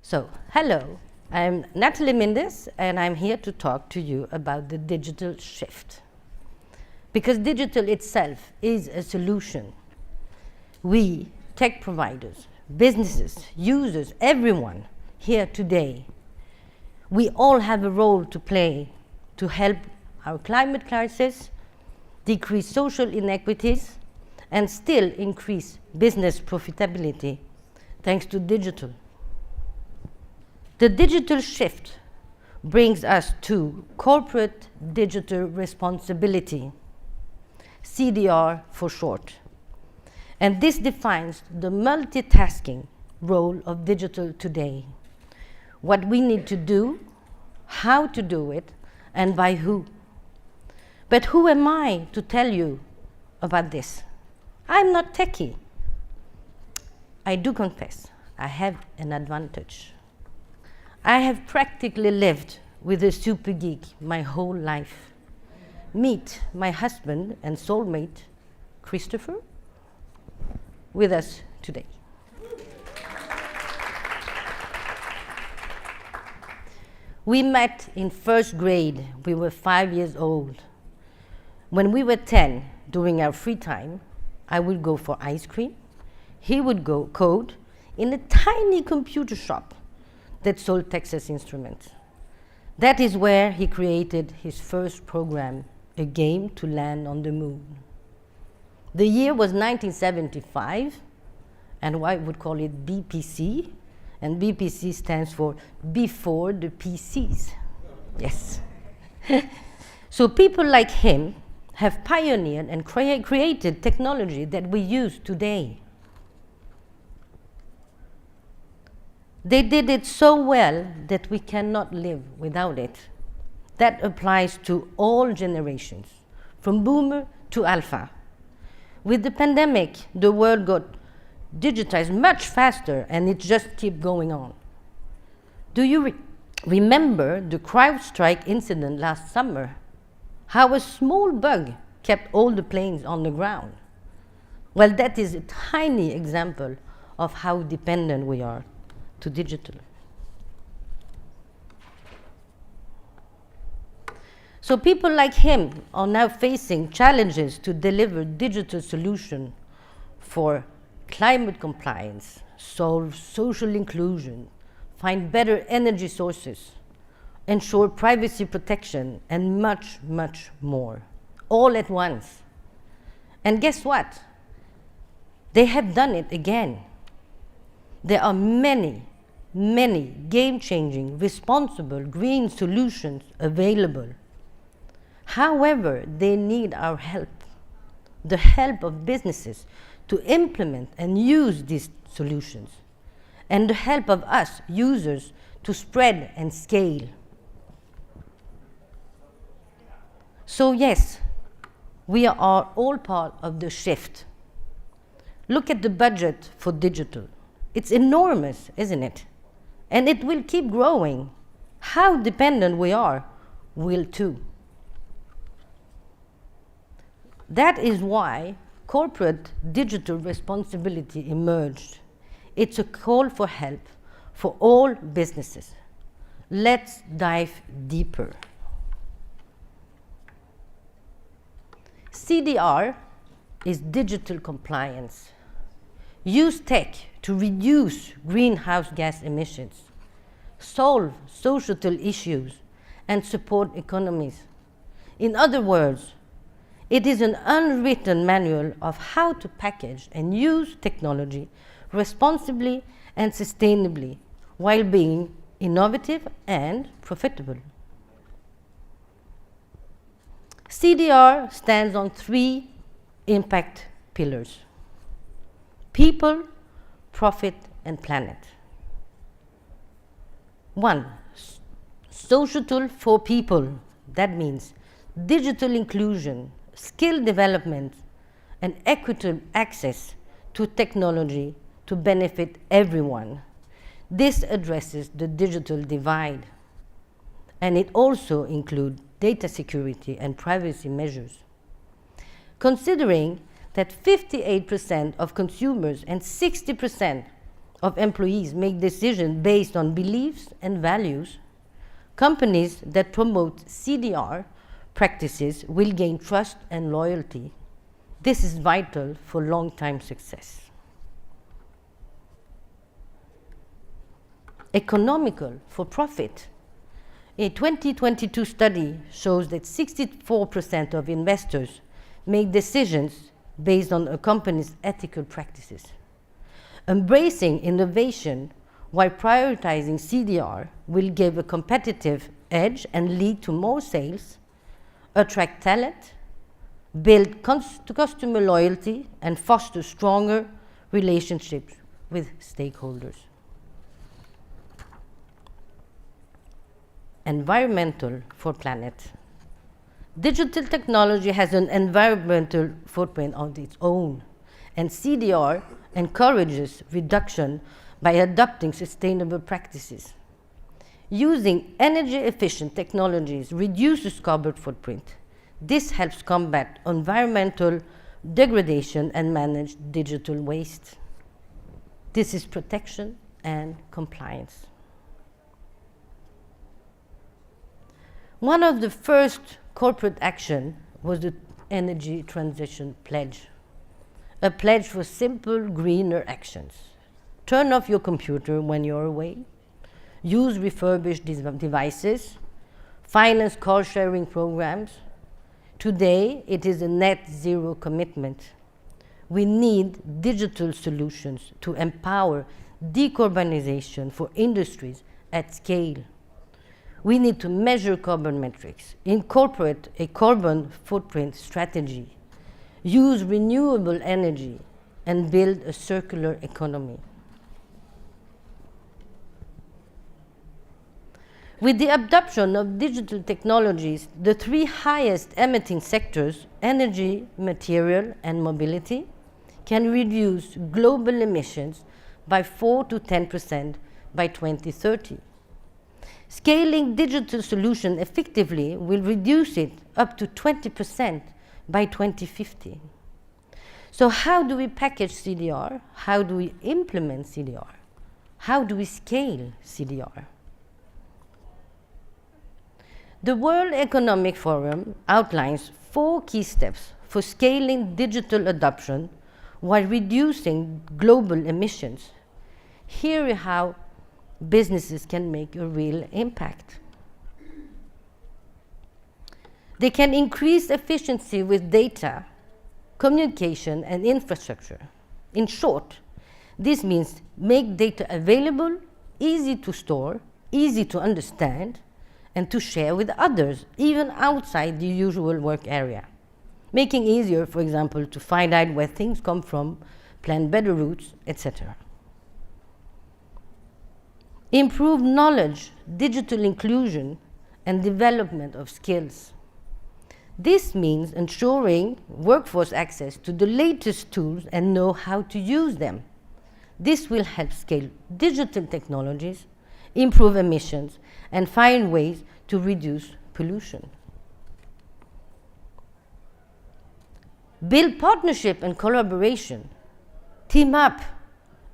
So, hello, I'm Nathalie Mindus, and I'm here to talk to you about the digital shift. Because digital itself is a solution. We, tech providers, businesses, users, everyone here today, we all have a role to play to help our climate crisis, decrease social inequities, and still increase business profitability thanks to digital. The digital shift brings us to corporate digital responsibility, CDR for short. And this defines the multitasking role of digital today. What we need to do, how to do it, and by who. But who am I to tell you about this? I'm not techie. I do confess, I have an advantage. I have practically lived with a super geek my whole life. Meet my husband and soulmate, Christopher, with us today. We met in first grade. We were 5 years old. When we were 10, during our free time, I would go for ice cream. He would go code in a tiny computer shop that sold Texas Instruments. That is where he created his first program, a game to land on the moon. The year was 1975, and I would call it BPC, and BPC stands for before the PCs. Yes. So people like him have pioneered and created technology that we use today. They did it so well that we cannot live without it. That applies to all generations, from boomer to alpha. With the pandemic, the world got digitized much faster, and it just keeps going on. Do you remember the CrowdStrike incident last summer? How a small bug kept all the planes on the ground? Well, that is a tiny example of how dependent we are to digital. So people like him are now facing challenges to deliver digital solutions for climate compliance, solve social inclusion, find better energy sources, ensure privacy protection, and much, much more, all at once. And guess what? They have done it again. There are many game-changing, responsible green solutions available. However, they need our help, the help of businesses to implement and use these solutions, and the help of us, users, to spread and scale. So yes, we are all part of the shift. Look at the budget for digital. It's enormous, isn't it? And it will keep growing. How dependent we are will too. That is why corporate digital responsibility emerged. It's a call for help for all businesses. Let's dive deeper. CDR is digital compliance. Use tech to reduce greenhouse gas emissions, solve societal issues, and support economies. In other words, it is an unwritten manual of how to package and use technology responsibly and sustainably while being innovative and profitable. CDR stands on 3 impact pillars: people, profit, and planet. 1, societal for people. That means digital inclusion, skill development, and equitable access to technology to benefit everyone. This addresses the digital divide, and it also includes data security and privacy measures. Considering that 58% of consumers and 60% of employees make decisions based on beliefs and values, companies that promote CDR practices will gain trust and loyalty. This is vital for long-term success. Economical for profit. A 2022 study shows that 64% of investors make decisions based on a company's ethical practices. Embracing innovation while prioritizing CDR will give a competitive edge and lead to more sales, attract talent, build customer loyalty, and foster stronger relationships with stakeholders. Environmental for planet. Digital technology has an environmental footprint of its own, and CDR encourages reduction by adopting sustainable practices. Using energy-efficient technologies reduces carbon footprint. This helps combat environmental degradation and manage digital waste. This is protection and compliance. One of the first corporate action was the Energy Transition Pledge, a pledge for simple, greener actions. Turn off your computer when you're away, use refurbished devices, finance car-sharing programs. Today, it is a net zero commitment. We need digital solutions to empower decarbonization for industries at scale. We need to measure carbon metrics, incorporate a carbon footprint strategy, use renewable energy, and build a circular economy. With the adoption of digital technologies, the three highest emitting sectors, energy, material, and mobility, can reduce global emissions by 4 to 10% by 2030. Scaling digital solutions effectively will reduce it up to 20% by 2050. So how do we package CDR? How do we implement CDR? How do we scale CDR? The World Economic Forum outlines 4 key steps for scaling digital adoption while reducing global emissions. Here is how businesses can make a real impact. They can increase efficiency with data, communication, and infrastructure. In short, this means make data available, easy to store, easy to understand, and to share with others, even outside the usual work area. Making easier, for example, to find out where things come from, plan better routes, etc. Improve knowledge, digital inclusion, and development of skills. This means ensuring workforce access to the latest tools and know how to use them. This will help scale digital technologies, improve emissions, and find ways to reduce pollution. Build partnership and collaboration. Team up,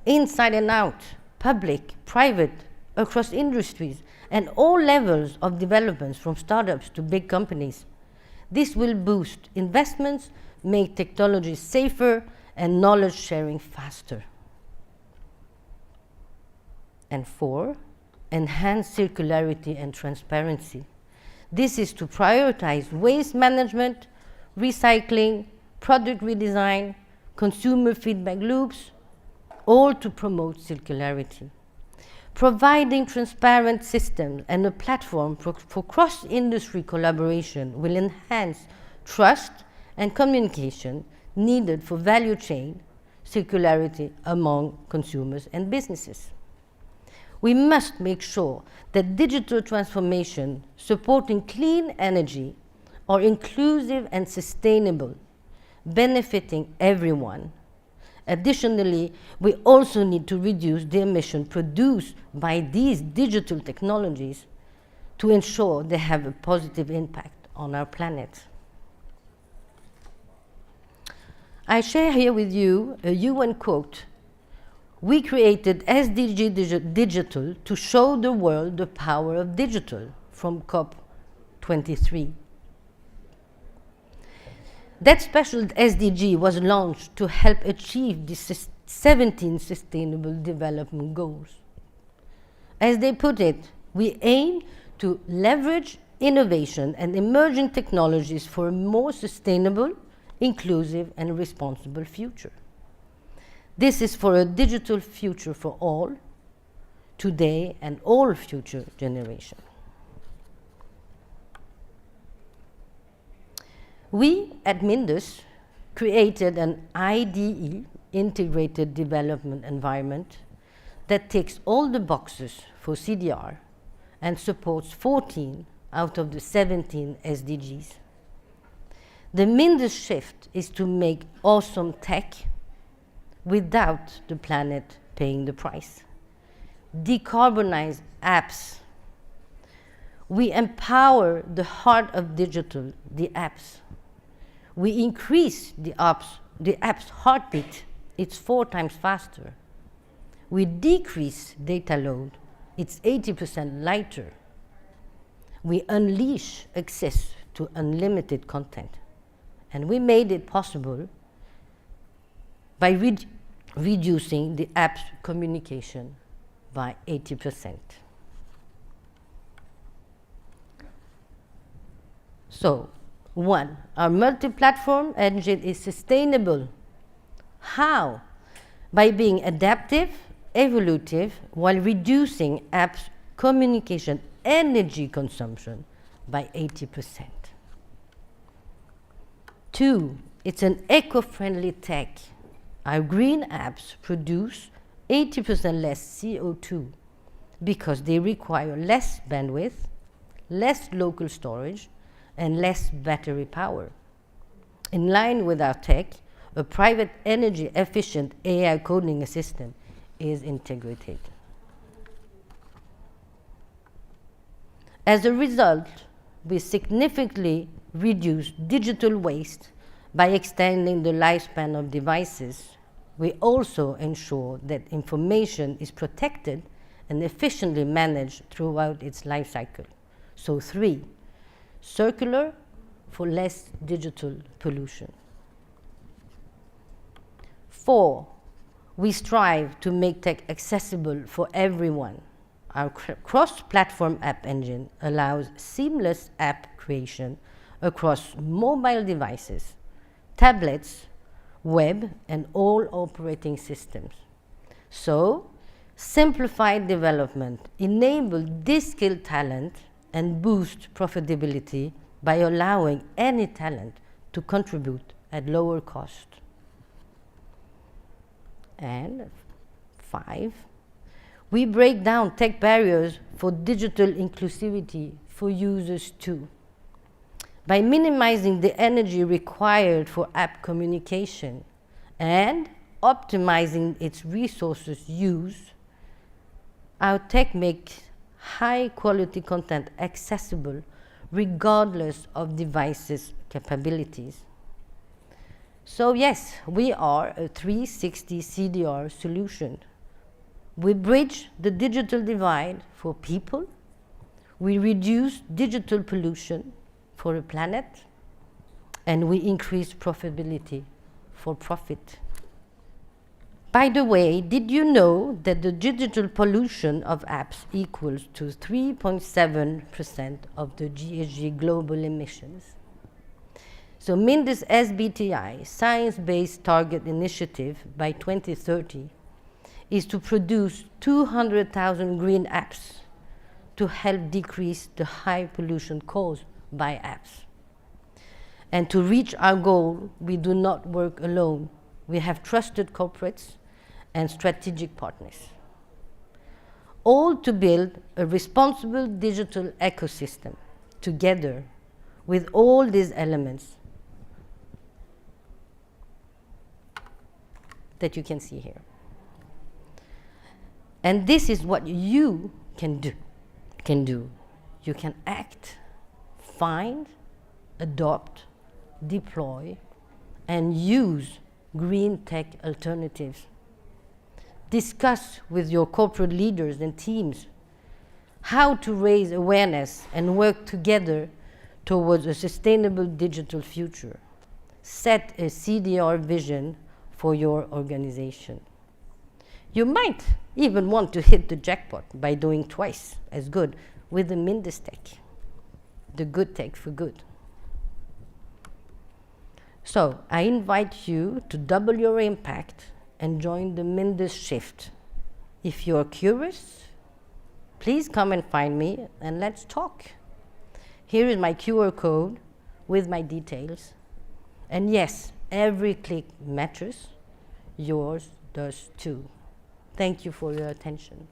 inside and out, public, private, across industries, and all levels of developments from startups to big companies. This will boost investments, make technology safer, and knowledge sharing faster. And 4, enhance circularity and transparency. This is to prioritize waste management, recycling, product redesign, consumer feedback loops, all to promote circularity. Providing transparent systems and a platform for cross-industry collaboration will enhance trust and communication needed for value chain circularity among consumers and businesses. We must make sure that digital transformation supporting clean energy are inclusive and sustainable, benefiting everyone. Additionally, we also need to reduce the emission produced by these digital technologies to ensure they have a positive impact on our planet. I share here with you a UN quote We created SDG Digital to show the world the power of digital from COP23. That special SDG was launched to help achieve the 17 Sustainable Development Goals. As they put it, we aim to leverage innovation and emerging technologies for a more sustainable, inclusive, and responsible future. This is for a digital future for all, today and all future generations. We at Mindus created an IDE, Integrated Development Environment, that ticks all the boxes for CDR and supports 14 out of the 17 SDGs. The Mindus shift is to make awesome tech without the planet paying the price. Decarbonize apps. We empower the heart of digital, the apps. We increase the app's heartbeat. It's 4 times faster. We decrease data load. It's 80% lighter. We unleash access to unlimited content. And we made it possible by reducing the app's communication by 80%. So, 1, our multi-platform engine is sustainable. How? By being adaptive, evolutive, while reducing apps' communication energy consumption by 80%. 2, it's an eco-friendly tech. Our green apps produce 80% less CO2 because they require less bandwidth, less local storage, and less battery power. In line with our tech, a private energy-efficient AI coding assistant is integrated. As a result, we significantly reduce digital waste by extending the lifespan of devices. We also ensure that information is protected and efficiently managed throughout its life cycle. So 3, circular for less digital pollution. 4, we strive to make tech accessible for everyone. Our cross-platform app engine allows seamless app creation across mobile devices, tablets, web, and all operating systems. So, simplified development enables de-skilled talent and boost profitability by allowing any talent to contribute at lower cost. And 5, we break down tech barriers for digital inclusivity for users too. By minimizing the energy required for app communication and optimizing its resources use, our tech makes high-quality content accessible regardless of devices' capabilities. So yes, we are a 360 CDR solution. We bridge the digital divide for people, we reduce digital pollution for the planet, and we increase profitability for profit. By the way, did you know that the digital pollution of apps equals to 3.7% of the GHG global emissions? So Mindus SBTI, Science-Based Target Initiative, by 2030, is to produce 200,000 green apps to help decrease the high pollution caused by apps. And to reach our goal, we do not work alone. We have trusted corporates and strategic partners, all to build a responsible digital ecosystem together with all these elements that you can see here. And this is what you can do. You can act, find, adopt, deploy, and use green tech alternatives. Discuss with your corporate leaders and teams how to raise awareness and work together towards a sustainable digital future. Set a CDR vision for your organization. You might even want to hit the jackpot by doing twice as good with the Mindus tech, the good tech for good. So I invite you to double your impact and join the Mindus shift. If you are curious, please come and find me and let's talk. Here is my QR code with my details. And yes, every click matters. Yours does too. Thank you for your attention.